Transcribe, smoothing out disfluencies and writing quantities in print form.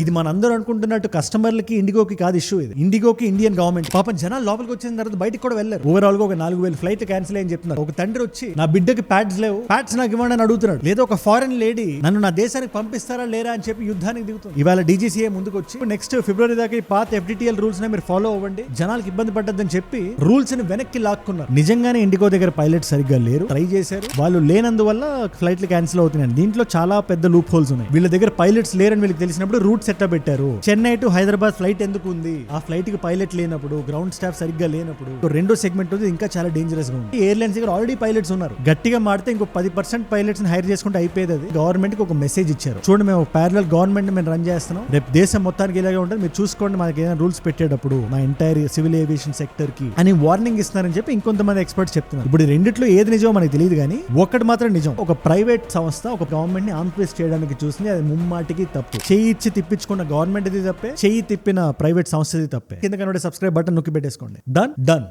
ఇది మనందరూ అనుకుంటున్నట్టు కస్టమర్లకి ఇండిగోకి కాదు ఇష్యూ. ఇది ఇండిగోకి ఇండియన్ గవర్నమెంట్. పాపం జనాలు లోపలికి వచ్చిన తర్వాత బయటకు కూడా వెళ్ళారు. ఓవరాల్ గా ఒక 4,000 ఫ్లైట్ క్యాన్సిల్ అని చెప్తున్నారు. ఒక తండ్రి వచ్చి నా బిడ్డకి ప్యాడ్స్ లేవు, ప్యాడ్స్ నాకు ఇవ్వండి అని అడుగుతున్నాడు. లేదా ఒక ఫారెన్ లేడీ నన్ను నా దేశానికి పంపిస్తారా లేరా అని చెప్పి యుద్ధానికి దిగుతుంది. ఇవాళ DGCA ముందుకు వచ్చి నెక్స్ట్ ఫిబ్రవరి దాకా ఈ పాత FDTL రూల్స్ మీరు ఫాలో అవ్వండి, జనాలకు ఇబ్బంది పడ్డదని చెప్పి రూల్స్ ని వెనక్కి లాక్కున్నారు. నిజంగానే ఇండిగో దగ్గర పైలట్ సరిగ్గా లేరు, ట్రై చేశారు, వాళ్ళు లేనందువల్ల ఫ్లైట్లు క్యాన్సిల్ అవుతున్నాయి. దీంట్లో చాలా పెద్ద లూప్ హోల్స్ ఉన్నాయి. వీళ్ళ దగ్గర పైలట్స్ లేరని వీళ్ళకి తెలిసినప్పుడు రూట్ సెట్ పెట్టారు. చెన్నై టు హైదరాబాద్ ఫ్లైట్ ఎందుకు ఉంది? ఆ ఫ్లైట్ కి పైలట్ లేనప్పుడు, గ్రౌండ్ స్టాఫ్ సరిగ్గా లేనప్పుడు రెండో సెగ్మెంట్ ఉంది ఇంకా చాలా డేంజరస్ గా ఉంది. ఎయిర్లైన్స్ దగ్గర ఆల్రెడీ పైలట్స్ ఉన్నారు. గట్టిగా మాడితే ఇంకో 10% పైలట్స్ ని హైర్ చేసుకుంటే అయిపోయేది. అది గవర్నమెంట్ కి ఒక మెసేజ్ ఇచ్చారు, చూడండి మేము ప్యారలల్ గవర్నమెంట్ మేము రన్ చేస్తున్నాం, రేపు దేశం మొత్తానికి ఇలాగే ఉంటుంది, మీరు చూసుకోండి మనకి ఏదైనా రూల్స్ పెట్టేటప్పుడు మా ఎంటైర్ సివిల్ ఏవియేషన్ సెక్టర్ కి అని వార్నింగ్ ఇస్తున్నారని చెప్పి ఇంకొంతమంది ఎక్స్పర్ట్స్ చెప్తున్నారు. ఇప్పుడు రెండిట్లో ఏది నిజమో మనకి తెలియదు, కానీ ఒక్కటి మాత్రం నిజం, ఒక ప్రైవేట్ సంస్థ ఒక గవర్నమెంట్ ని ఆన్ఫ్లేస్ చేయడానికి చూసింది, అది ముమ్మాటికి తప్పు. చేయి ఇచ్చి తిప్పించుకున్న గవర్నమెంట్ ఇది తప్పే, చెయ్యి తిప్పిన ప్రైవేట్ సంస్థది తప్పే. కింద కనబడే సబ్స్క్రైబ్ బటన్ నొక్కి పెట్టేసుకోండి. డన్.